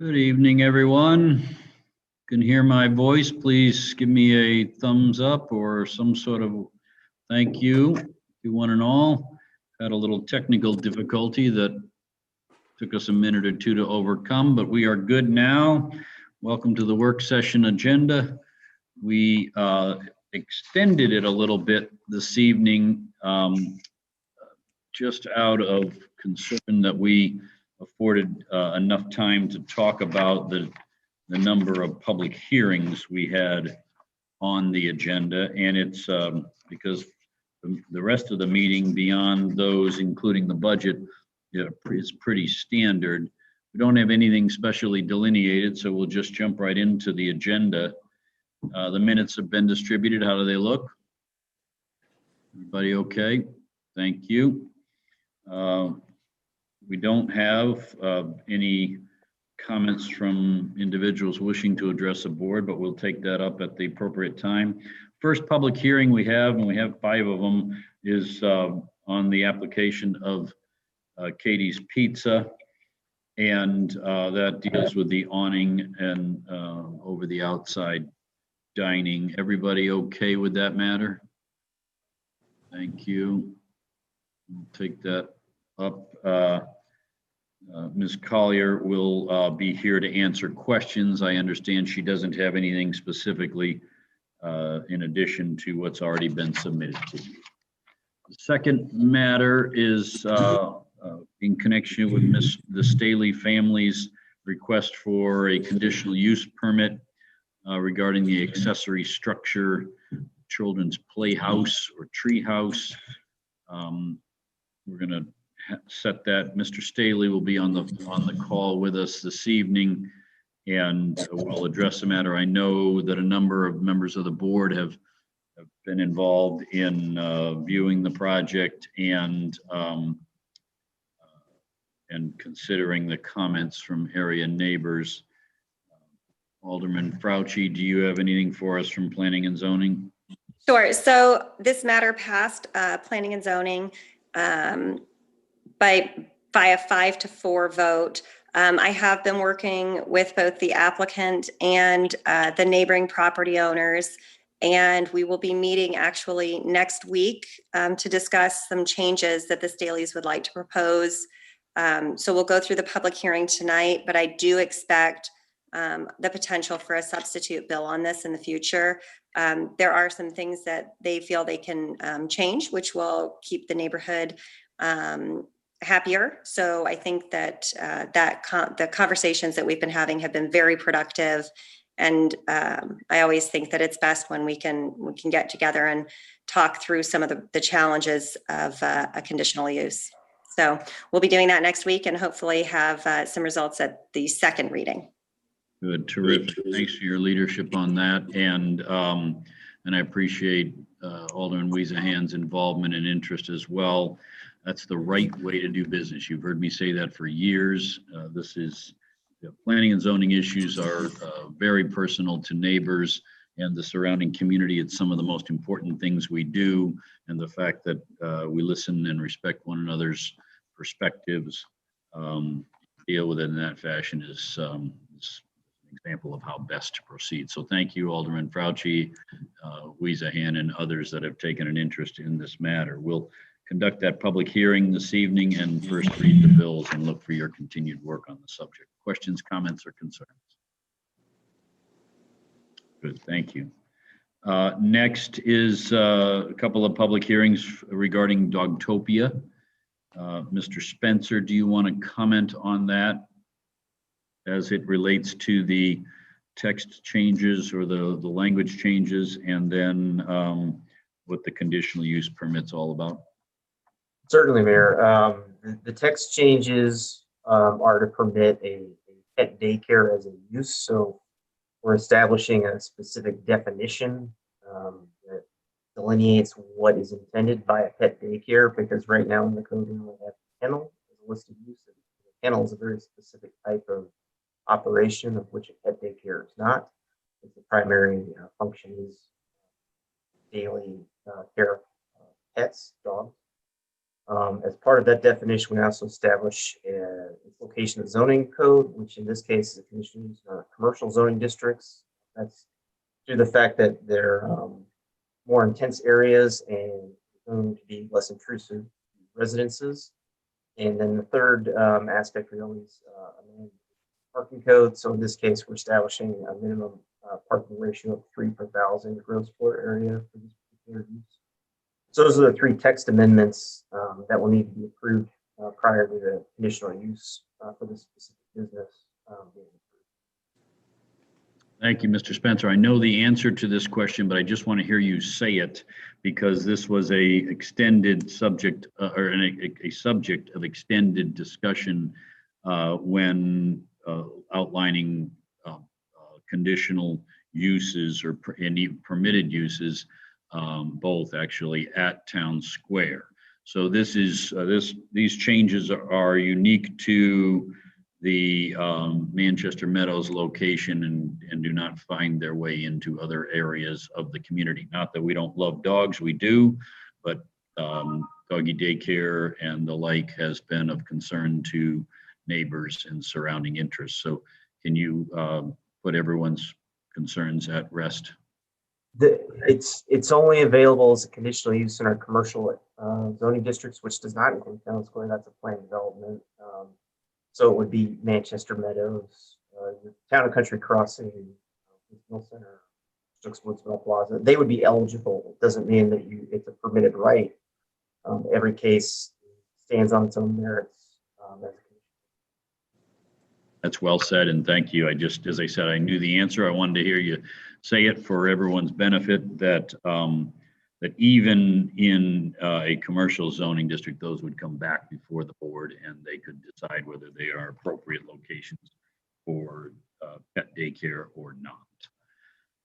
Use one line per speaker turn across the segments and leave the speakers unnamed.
Good evening, everyone. Can hear my voice? Please give me a thumbs up or some sort of thank you to one and all. Had a little technical difficulty that took us a minute or two to overcome, but we are good now. Welcome to the work session agenda. We extended it a little bit this evening, just out of concern that we afforded enough time to talk about the number of public hearings we had on the agenda. And it's because the rest of the meeting beyond those, including the budget, is pretty standard. We don't have anything specially delineated, so we'll just jump right into the agenda. The minutes have been distributed. How do they look? Everybody okay? Thank you. We don't have any comments from individuals wishing to address the board, but we'll take that up at the appropriate time. First public hearing we have, and we have 5 of them, is on the application of Katie's Pizza, and that deals with the awning and over the outside dining. Everybody okay with that matter? Thank you. We'll take that up. Ms. Collier will be here to answer questions. I understand she doesn't have anything specifically in addition to what's already been submitted to you. The second matter is in connection with the Staley family's request for a conditional use permit regarding the accessory structure, children's playhouse or tree house. We're going to set that. Mr. Staley will be on the call with us this evening, and we'll address the matter. I know that a number of members of the board have been involved in viewing the project and considering the comments from area neighbors. Alderman Fauci, do you have anything for us from Planning and Zoning?
Sure. So this matter passed Planning and Zoning by a 5-4 vote. I have been working with both the applicant and the neighboring property owners, and we will be meeting actually next week to discuss some changes that the Staleys would like to propose. So we'll go through the public hearing tonight, but I do expect the potential for a substitute bill on this in the future. There are some things that they feel they can change, which will keep the neighborhood happier. So I think that the conversations that we've been having have been very productive. And I always think that it's best when we can get together and talk through some of the challenges of a conditional use. So we'll be doing that next week and hopefully have some results at the second reading.
Good, terrific. Thanks for your leadership on that, and I appreciate Alderman Weezahan's involvement and interest as well. That's the right way to do business. You've heard me say that for years. Planning and zoning issues are very personal to neighbors and the surrounding community. It's some of the most important things we do, and the fact that we listen and respect one another's perspectives, deal with it in that fashion is an example of how best to proceed. So thank you, Alderman Fauci, Weezahan, and others that have taken an interest in this matter. We'll conduct that public hearing this evening and first read the bills and look for your continued work on the subject. Questions, comments, or concerns? Good, thank you. Next is a couple of public hearings regarding Dogtopia. Mr. Spencer, do you want to comment on that as it relates to the text changes or the language changes, and then what the conditional use permit's all about?
Certainly, Mayor. The text changes are to permit a pet daycare as a use. So we're establishing a specific definition that delineates what is intended by a pet daycare, because right now in the code we only have kennel as a list of uses. Kennel is a very specific type of operation of which a pet daycare is not. The primary function is daily care of pets, dogs. As part of that definition, we also establish its location application of zoning code, which in this case is a conditional use in our commercial zoning districts. That's due to the fact that they're more intense areas and going to be less intrusive residences. And then the third aspect, we always amend parking code. So in this case, we're establishing a minimum parking ratio of 3 per 1,000 gross floor area for this particular use. So those are the 3 text amendments that will need to be approved prior to the conditional use for this specific business being approved.
Thank you, Mr. Spencer. I know the answer to this question, but I just want to hear you say it because this was a extended subject or a subject of extended discussion when outlining conditional uses or permitted uses, both actually at Town Square. So this is these changes are unique to the Manchester Meadows location and do not find their way into other areas of the community. Not that we don't love dogs, we do, but doggy daycare and the like has been of concern to neighbors and surrounding interests. So can you put everyone's concerns at rest?
It's only available as a conditional use in our commercial zoning districts, which does not include Town Square. That's a planned development. So it would be Manchester Meadows, Town and Country Crossing, Mill Center, Woodsville Plaza. They would be eligible. It doesn't mean that it's a permitted right. Every case stands on its own merits.
That's well said, and thank you. As I said, I knew the answer. I wanted to hear you say it for everyone's benefit that that even in a commercial zoning district, those would come back before the board and they could decide whether they are appropriate locations for pet daycare or not.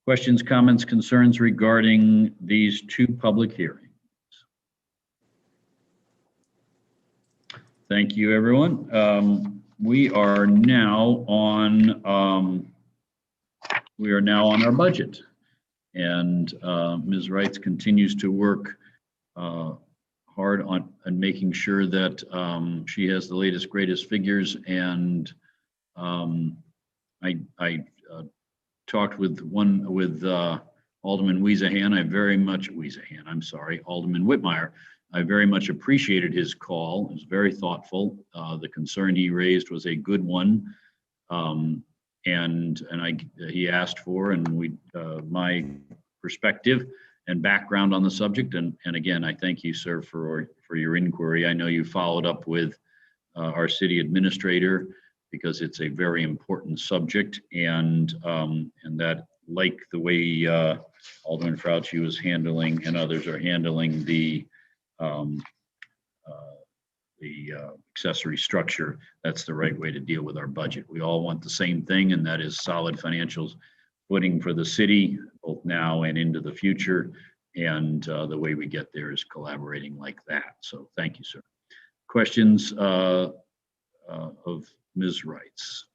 Questions, comments, concerns regarding these 2 public hearings? Thank you, everyone. We are now on our budget. And Ms. Wrights continues to work hard on making sure that she has the latest, greatest figures. And I talked with Alderman Alderman Whitmire. I very much appreciated his call. It was very thoughtful. The concern he raised was a good one. He asked for, and my perspective and background on the subject. And again, I thank you, sir, for your inquiry. I know you followed up with our city administrator because it's a very important subject, and that, like the way Alderman Fauci was handling and others are handling the accessory structure, that's the right way to deal with our budget. We all want the same thing, and that is solid financial footing for the city, both now and into the future. And the way we get there is collaborating like that. So thank you, sir. Questions of Ms. Wrights?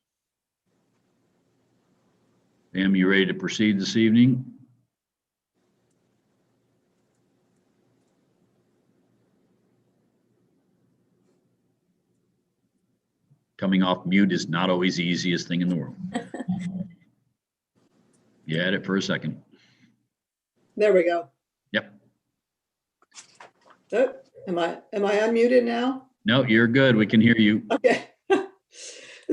Ma'am, you ready to proceed this evening? Coming off mute is not always the easiest thing in the world. You had it for a second.
There we go.
Yep.
Oh, am I unmuted now?
No, you're good. We can hear you.
Okay.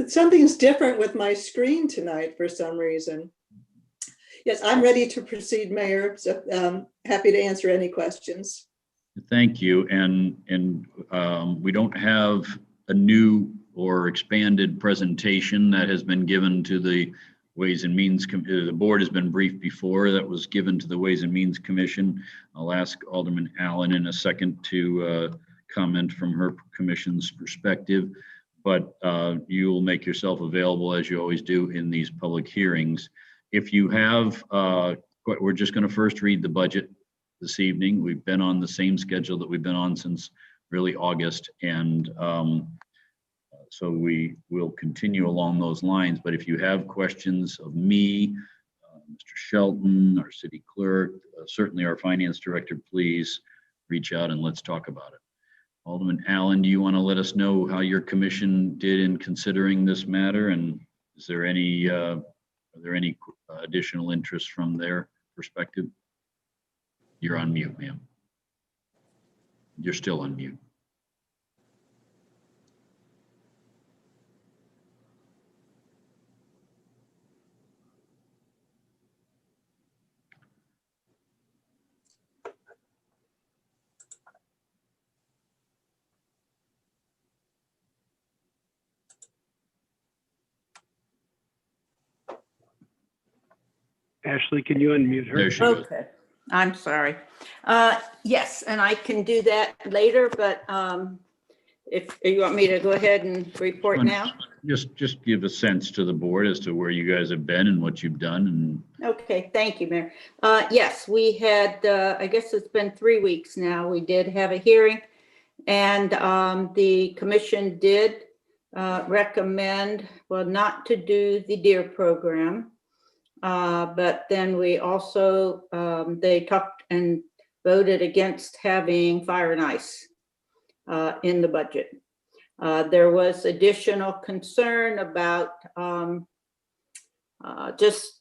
Something's different with my screen tonight for some reason. Yes, I'm ready to proceed, Mayor. So happy to answer any questions.
Thank you. And we don't have a new or expanded presentation that has been given to the Ways and Means Committee. The board has been briefed before. That was given to the Ways and Means Commission. I'll ask Alderman Allen in a second to comment from her commission's perspective, but you'll make yourself available as you always do in these public hearings. If you have, we're just going to first read the budget this evening. We've been on the same schedule that we've been on since really August, and so we will continue along those lines. But if you have questions of me, Mr. Shelton, our city clerk, certainly our finance director, please reach out and let's talk about it. Alderman Allen, do you want to let us know how your commission did in considering this matter? And is there any, are there any additional interest from their perspective? You're on mute, ma'am. You're still on mute.
Ashley, can you unmute her?
There she goes.
Okay, I'm sorry. Yes, and I can do that later, but if you want me to go ahead and report now?
Just give a sense to the board as to where you guys have been and what you've done. And
Okay, thank you, Mayor. Yes, we had, I guess it's been 3 weeks now. We did have a hearing, and the commission did recommend, well, not to do the deer program. But then we also, they talked and voted against having fire and ice in the budget. There was additional concern about just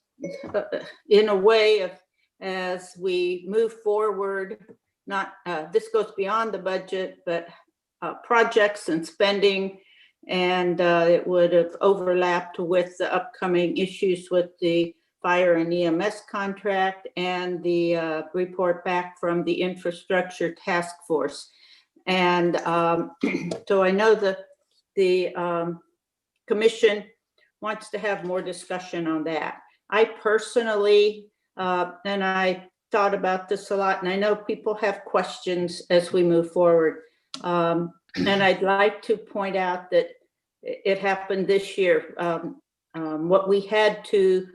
in a way of, as we move forward, not, this goes beyond the budget, but projects and spending, and it would have overlapped with the upcoming issues with the fire and EMS contract and the report back from the infrastructure task force. And so I know that the commission wants to have more discussion on that. I personally, and I thought about this a lot, and I know people have questions as we move forward. And I'd like to point out that it happened this year. What we had to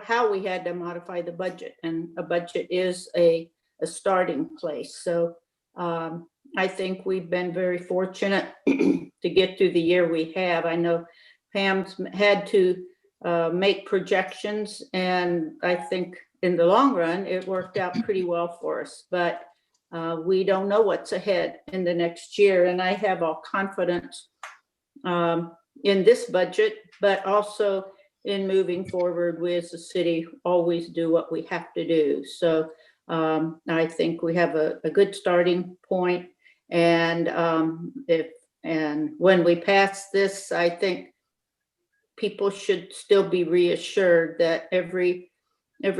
how we had to modify the budget, and a budget is a starting place. So I think we've been very fortunate to get through the year we have. I know Pam's had to make projections, and I think in the long run, it worked out pretty well for us, but we don't know what's ahead in the next year. And I have all confidence in this budget, but also in moving forward, we as a city always do what we have to do. So I think we have a good starting point. And when we pass this, I think people should still be reassured that every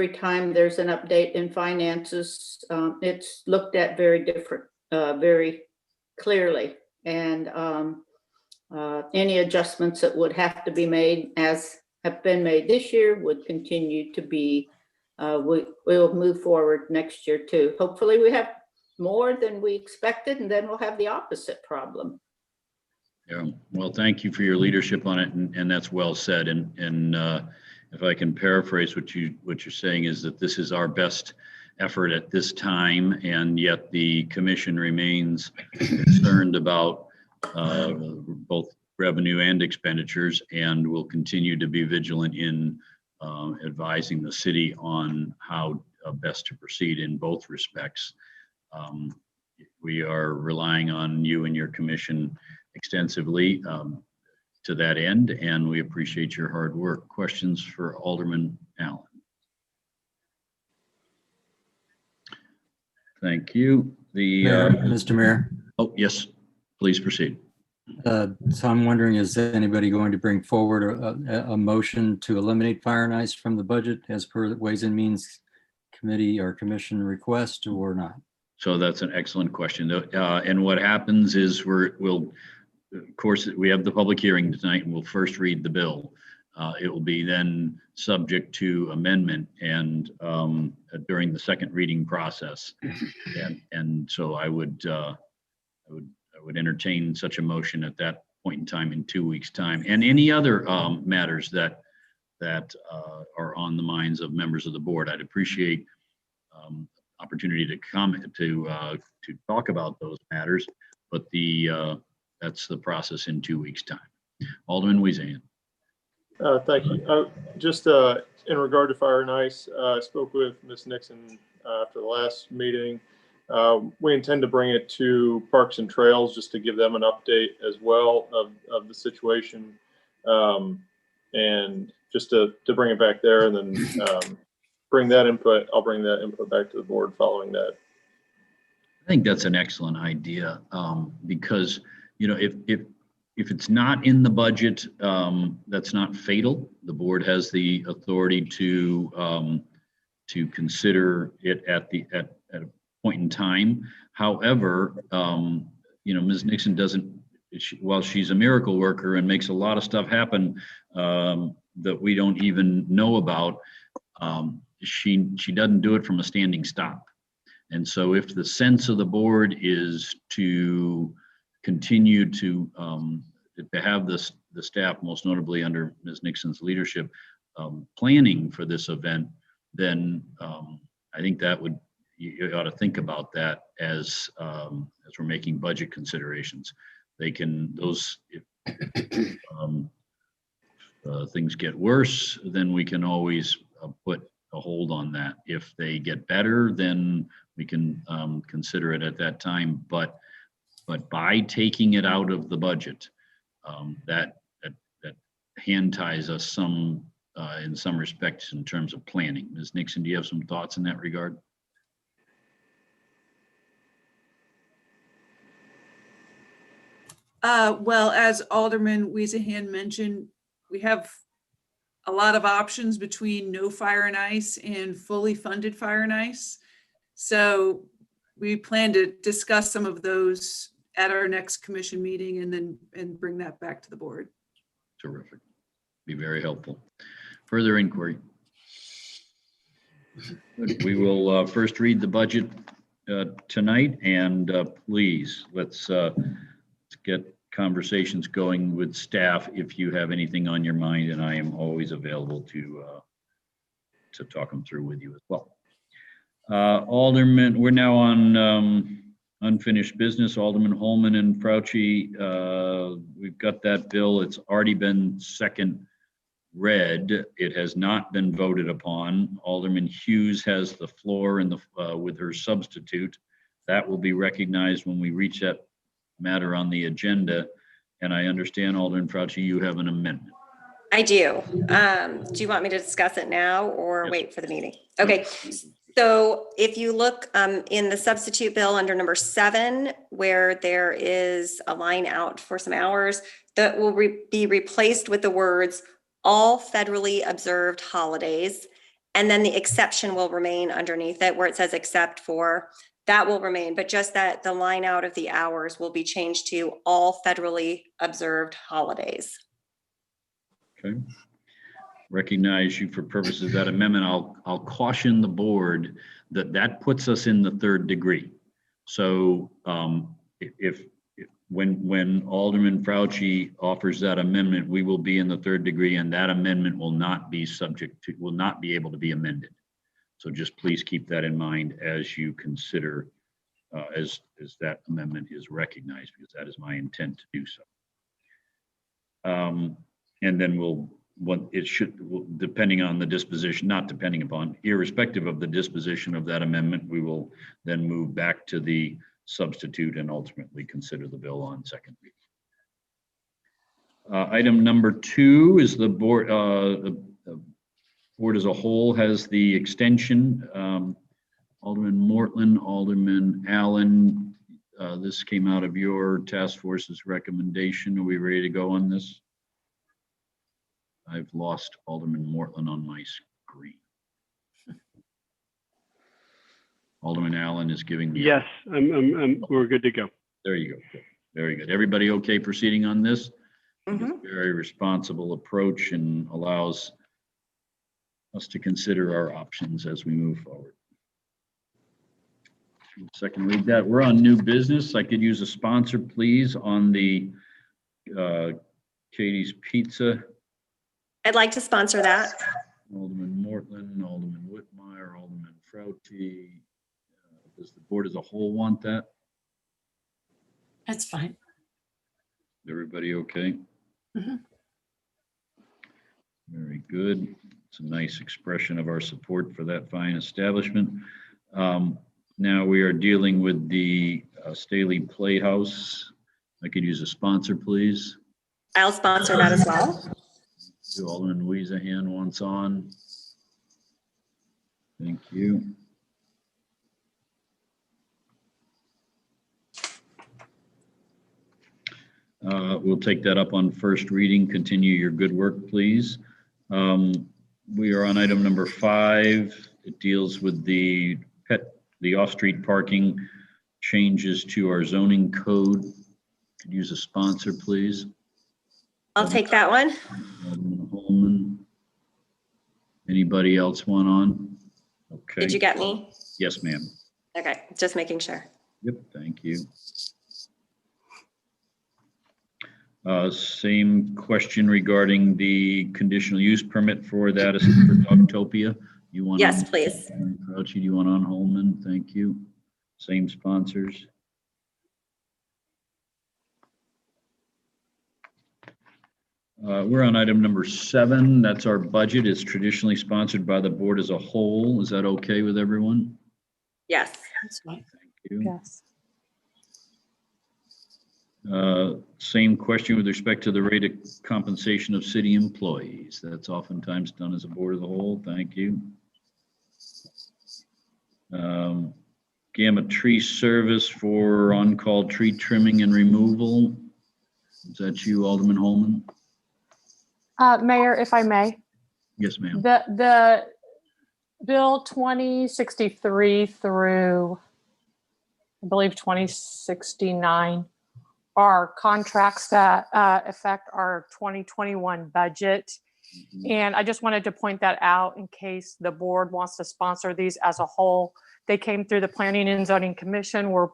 time there's an update in finances, it's looked at very clearly. And any adjustments that would have to be made, as have been made this year, would continue to be, we'll move forward next year too. Hopefully we have more than we expected, and then we'll have the opposite problem.
yeah, well, thank you for your leadership on it, and that's well said. And if I can paraphrase what you're saying, is that this is our best effort at this time, and yet the commission remains concerned about both revenue and expenditures, and will continue to be vigilant in advising the city on how best to proceed in both respects. We are relying on you and your commission extensively to that end, and we appreciate your hard work. Questions for Alderman Allen? Thank you.
Mr. Mayor,
Oh, yes, please proceed.
so I'm wondering, is anybody going to bring forward a motion to eliminate fire and ice from the budget as per the Ways and Means Committee or Commission request, or not?
So that's an excellent question. And what happens is we'll, of course, we have the public hearing tonight, and we'll first read the bill. It will be then subject to amendment and during the second reading process. And so I would entertain such a motion at that point in time in 2 weeks' time. And any other matters that are on the minds of members of the board, I'd appreciate opportunity to comment, to talk about those matters. But that's the process in 2 weeks' time. Alderman Weezan.
Thank you. Just in regard to fire and ice, I spoke with Ms. Nixon after the last meeting, We intend to bring it to Parks and Trails just to give them an update as well of the situation. And just to bring it back there, and then bring that input. I'll bring that input back to the board following that.
I think that's an excellent idea, because, you know, if it's not in the budget, that's not fatal. The board has the authority to consider it at a point in time. However, you know, Ms. Nixon doesn't, while she's a miracle worker and makes a lot of stuff happen that we don't even know about, she doesn't do it from a standing stop. And so if the sense of the board is to continue to have the staff, most notably under Ms. Nixon's leadership, planning for this event, then I think that you ought to think about that as we're making budget considerations. They can, if things get worse, then we can always put a hold on that. If they get better, then we can consider it at that time. But by taking it out of the budget, that hand ties us some in some respects in terms of planning. Ms. Nixon, do you have some thoughts in that regard?
Well, as Alderman Weezahan mentioned, we have a lot of options between no fire and ice and fully funded fire and ice. So we plan to discuss some of those at our next commission meeting and bring that back to the board.
Terrific. Be very helpful. Further inquiry. Good. We will first read the budget tonight, and please let's get conversations going with staff if you have anything on your mind, and I am always available to talk them through with you as well. Alderman, we're now on unfinished business. Alderman Holman and Fauci, we've got that bill. It's already been second read. It has not been voted upon. Alderman Hughes has the floor in the with her substitute. That will be recognized when we reach that matter on the agenda. And I understand, Alderman Fauci, you have an amendment.
I do. Do you want me to discuss it now or
Yes.
wait for the meeting? Okay. So if you look in the substitute bill under number 7, where there is a line out for some hours, that will be replaced with the words all federally observed holidays. And then the exception will remain underneath it where it says except for. That will remain, but just that the line out of the hours will be changed to all federally observed holidays.
Okay. Recognize you for purposes of that amendment. I'll caution the board that puts us in the 3rd degree. So when Alderman Fauci offers that amendment, we will be in the 3rd degree, and that amendment will not be able to be amended. So just please keep that in mind as you consider as that amendment is recognized, because that is my intent to do so. And then depending on the disposition, not depending upon, irrespective of the disposition of that amendment, we will then move back to the substitute and ultimately consider the bill on second reading. Item number 2 is the board. The board as a whole has the extension. Alderman Mortland, Alderman Allen, this came out of your task force's recommendation. Are we ready to go on this? I've lost Alderman Mortland on my screen. Alderman Allen is giving me.
Yes, we're good to go.
There you go. Good. Very good. Everybody okay proceeding on this?
Mm-hmm.
It's a very responsible approach and allows us to consider our options as we move forward. Second read that. We're on new business. I could use a sponsor, please, on the Katie's Pizza.
I'd like to sponsor that.
Alderman Mortland, Alderman Whitmire, Alderman Fauci. Does the board as a whole want that?
That's fine.
Everybody okay?
Mhm.
Very good. It's a nice expression of our support for that fine establishment. Now we are dealing with the Staley Playhouse. I could use a sponsor, please.
I'll sponsor that as well.
Alderman Weezahan wants on. Thank you. We'll take that up on first reading. Continue your good work, please. We are on item number 5. It deals with the off-street parking changes to our zoning code. Could use a sponsor, please.
I'll take that one.
Alderman Holman. Anybody else want on? Okay.
Did you get me?
Yes, ma'am.
Okay, just making sure.
Yep, thank you. Same question regarding the conditional use permit for that is for Dogtopia. You want?
Yes,
on,
please.
Crouchy, do you want on Holman? Thank you. Same sponsors. We're on item number 7. That's our budget. It's traditionally sponsored by the board as a whole. Is that okay with everyone?
Yes.
That's fine.
Thank you.
Yes.
Same question with respect to the rate of compensation of city employees. That's oftentimes done as a board of the whole. Thank you. Gamma tree service for on-call tree trimming and removal. Is that you, Alderman Holman?
Mayor, if I may,
Yes, ma'am.
the Bill 2063 through, I believe, 2069 are contracts that affect our 2021 budget. And I just wanted to point that out in case the board wants to sponsor these as a whole. They came through the Planning and Zoning Commission, were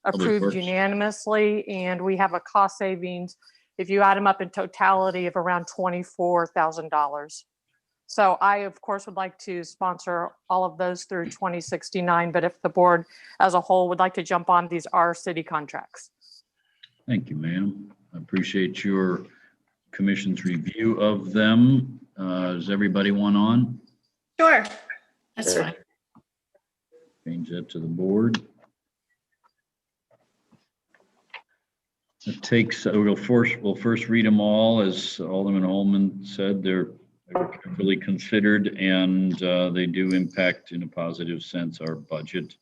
approved
Works.
unanimously, and we have a cost savings, if you add them up in totality, of around $24,000. So I, of course, would like to sponsor all of those through 2069, but if the board as a whole would like to jump on, these are city contracts.
Thank you, ma'am. I appreciate your commission's review of them. Does everybody want on?
Sure.
That's fine.
Change that to the board. It takes, we'll first read them all. As Alderman Holman said, they're carefully considered and they do impact in a positive sense our budget.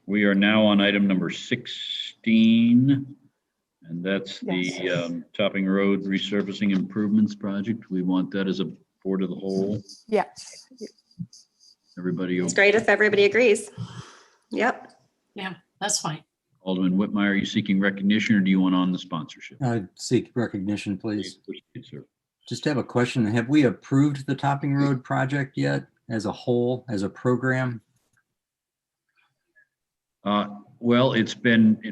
We are now on item number 16, and that's the Topping Road Resurfacing Improvements Project. We want that as a board of the whole.
Yes.
Everybody
It's
okay?
great if everybody agrees. Yep.
Yeah, that's fine.
Alderman Whitmire, are you seeking recognition or do you want on the sponsorship?
I seek recognition, please.
Proceed, sir.
Just have a question. Have we approved the Topping Road project yet as a whole, as a program?
Well,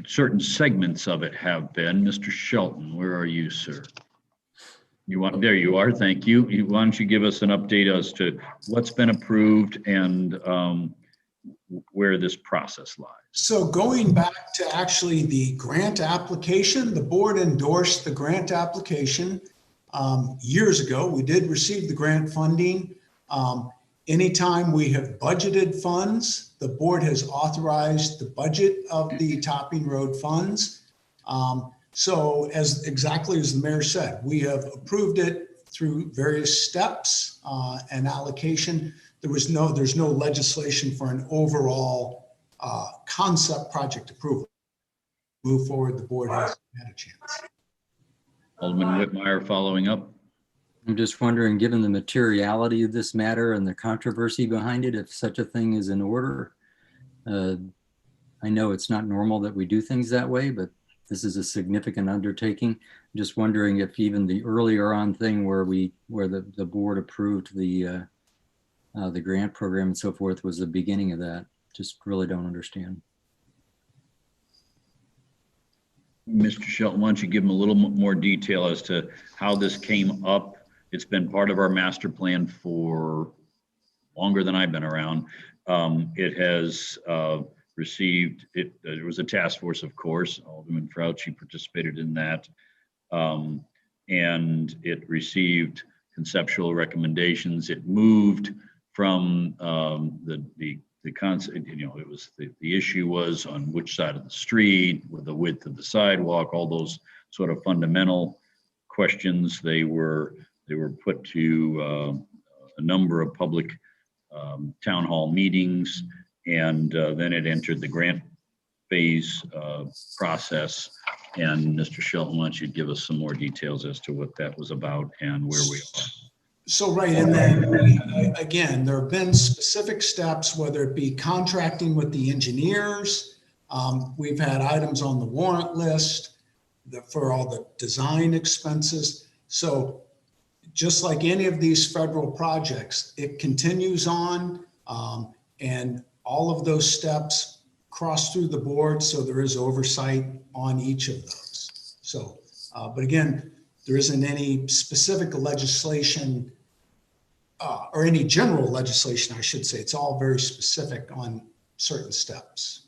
certain segments of it have been. Mr. Shelton, where are you, sir? There you are, thank you. Why don't you give us an update as to what's been approved and where this process lies?
So going back to actually the grant application, the board endorsed the grant application years ago. We did receive the grant funding. Anytime we have budgeted funds, the board has authorized the budget of the Topping Road funds. So exactly as the mayor said, we have approved it through various steps and allocation. There's no legislation for an overall concept project approval. Move forward, the board has had a chance.
Alderman Whitmire following up.
I'm just wondering, given the materiality of this matter and the controversy behind it, if such a thing is in order. I know it's not normal that we do things that way, but this is a significant undertaking. I'm just wondering if even the earlier on thing where the board approved the grant program and so forth was the beginning of that. Just really don't understand.
Mr. Shelton, why don't you give them a little more detail as to how this came up? It's been part of our master plan for longer than I've been around. It has received, there was a task force, of course. Alderman Fauci participated in that. And it received conceptual recommendations. It moved from the the concept, it was the issue was on which side of the street, with the width of the sidewalk, all those sort of fundamental questions. They were put to a number of public town hall meetings, and then it entered the grant phase process. And Mr. Shelton, why don't you give us some more details as to what that was about and where we are?
So, right, and then again, there have been specific steps, whether it be contracting with the engineers. We've had items on the warrant list for all the design expenses. So just like any of these federal projects, it continues on, and all of those steps cross through the board, so there is oversight on each of those. So, but again, there isn't any specific legislation or any general legislation, I should say. It's all very specific on certain steps.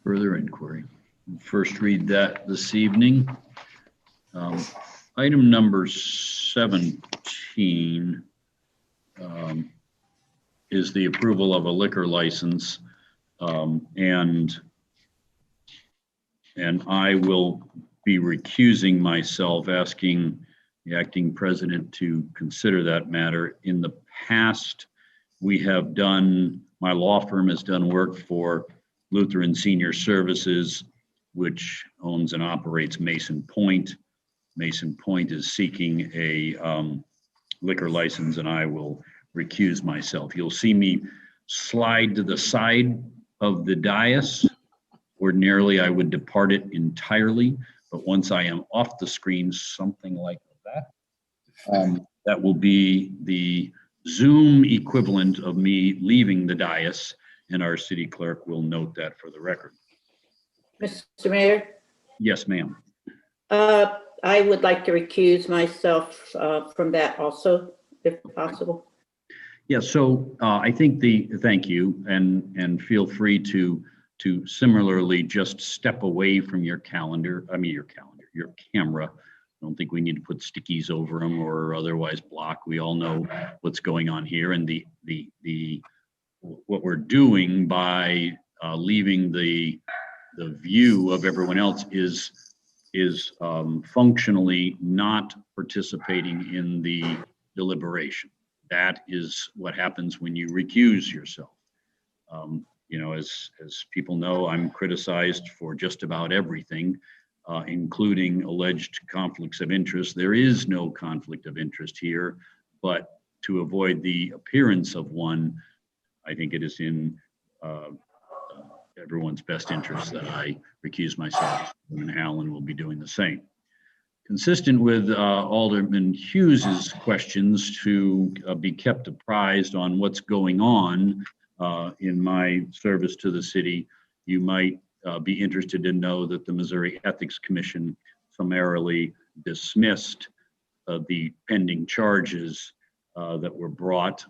Further inquiry. First read that this evening. Item number 17 is the approval of a liquor license, and I will be recusing myself, asking the acting president to consider that matter. In the past, my law firm has done work for Lutheran Senior Services, which owns and operates Mason Point. Mason Point is seeking a liquor license, and I will recuse myself. You'll see me slide to the side of the dais. Ordinarily, I would depart it entirely, but once I am off the screen, something like that, that will be the Zoom equivalent of me leaving the dais, and our city clerk will note that for the record.
Mr. Mayor,
Yes, ma'am.
I would like to recuse myself from that also, if possible.
Yeah, so I think thank you, and feel free to similarly just step away from your camera. I don't think we need to put stickies over them or otherwise block. We all know what's going on here, and what we're doing by leaving the view of everyone else is functionally not participating in the deliberation. That is what happens when you recuse yourself. As people know, I'm criticized for just about everything, including alleged conflicts of interest. There is no conflict of interest here, but to avoid the appearance of one, I think it is in everyone's best interest that I recuse myself, and Alan will be doing the same. Consistent with Alderman Hughes's questions, to be kept apprised on what's going on in my service to the city, you might be interested to know that the Missouri Ethics Commission summarily dismissed the pending charges that were brought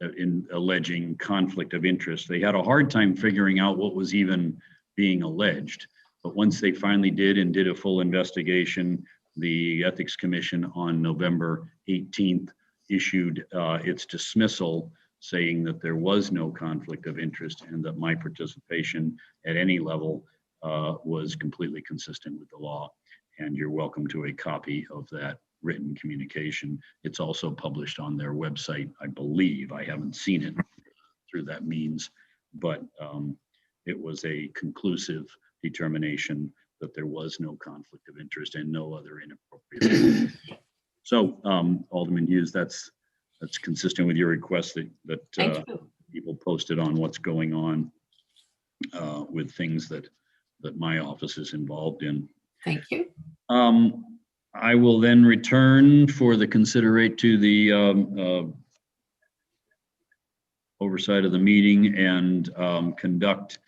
in alleging conflict of interest. They had a hard time figuring out what was even being alleged, but once they finally did a full investigation, the Ethics Commission on November 18th issued its dismissal, saying that there was no conflict of interest and that my participation at any level was completely consistent with the law. And you're welcome to a copy of that written communication. It's also published on their website, I believe. I haven't seen it through that means, but it was a conclusive determination that there was no conflict of interest and no other inappropriate. So, Alderman Hughes, that's consistent with your request that people posted on what's going on with things that my office is involved in.
Thank you.
I will then return for the considerate to the oversight of the meeting and conduct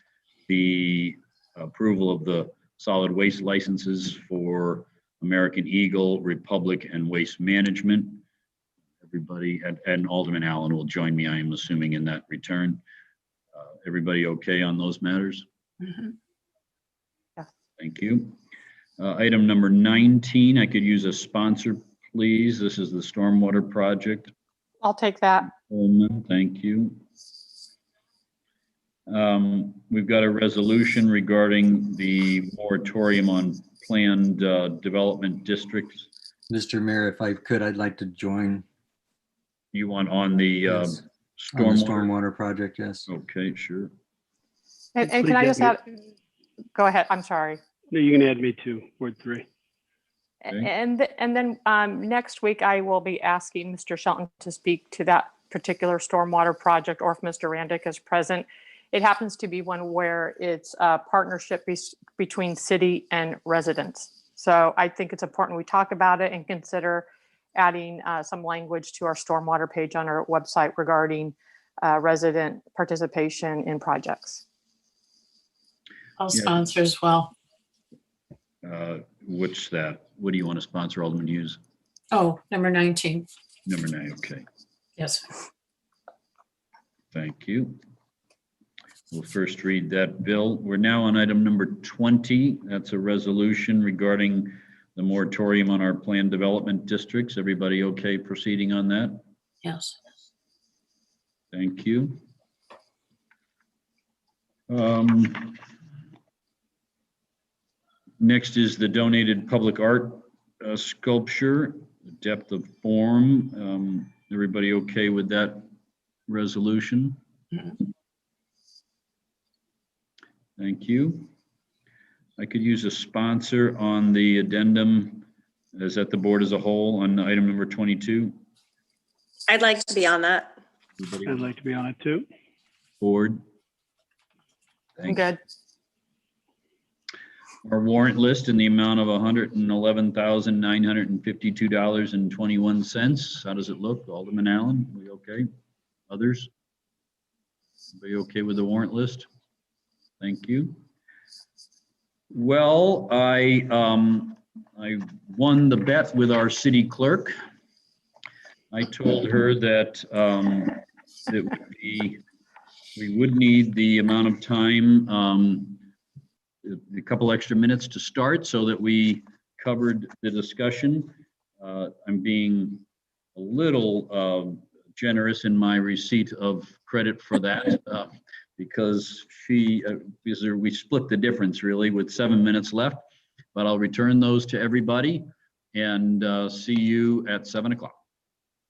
the approval of the solid waste licenses for American Eagle, Republic, and Waste Management. Everybody, and Alderman Allen will join me, I am assuming, in that return. Everybody okay on those matters?
Mhm.
Thank you. Item number 19, I could use a sponsor, please. This is the stormwater project.
I'll take that.
Alderman, thank you. We've got a resolution regarding the moratorium on planned development districts.
Mr. Mayor, if I could, I'd like to join
You want on the
Yes. on the
stormwater?
stormwater project, yes.
Okay, sure.
And
Please
can I
add
just
me.
add, go ahead, I'm sorry.
No, you can add me to Ward 3.
Okay.
And then next week, I will be asking Mr. Shelton to speak to that particular stormwater project, or if Mr. Randick is present. It happens to be one where it's a partnership between city and residents. So I think it's important we talk about it and consider adding some language to our stormwater page on our website regarding resident participation in projects.
I'll
Yeah.
sponsor as well.
What's that? What do you want to sponsor, Alderman Hughes?
Oh, number 19.
Number 9, okay.
Yes.
Thank you. We'll first read that bill. We're now on item number 20. That's a resolution regarding the moratorium on our planned development districts. Everybody okay proceeding on that?
Yes.
Thank you. Next is the donated public art sculpture, depth of form. Everybody okay with that resolution?
Mhm.
Thank you. I could use a sponsor on the addendum. Is that the board as a whole on item number 22?
I'd like to be on that.
Everybody
I'd
on
like to be on it too.
board?
I'm
Thanks.
good.
Our warrant list in the amount of $111,952.21. How does it look? Alderman Allen, we okay? Others? Everybody okay with the warrant list? Thank you. Well, I won the bet with our city clerk. I told her that we would need the amount of time, a couple extra minutes to start so that we covered the discussion. I'm being a little generous in my receipt of credit for that because we split the difference really with 7 minutes left, but I'll return those to everybody and see you at 7 o'clock.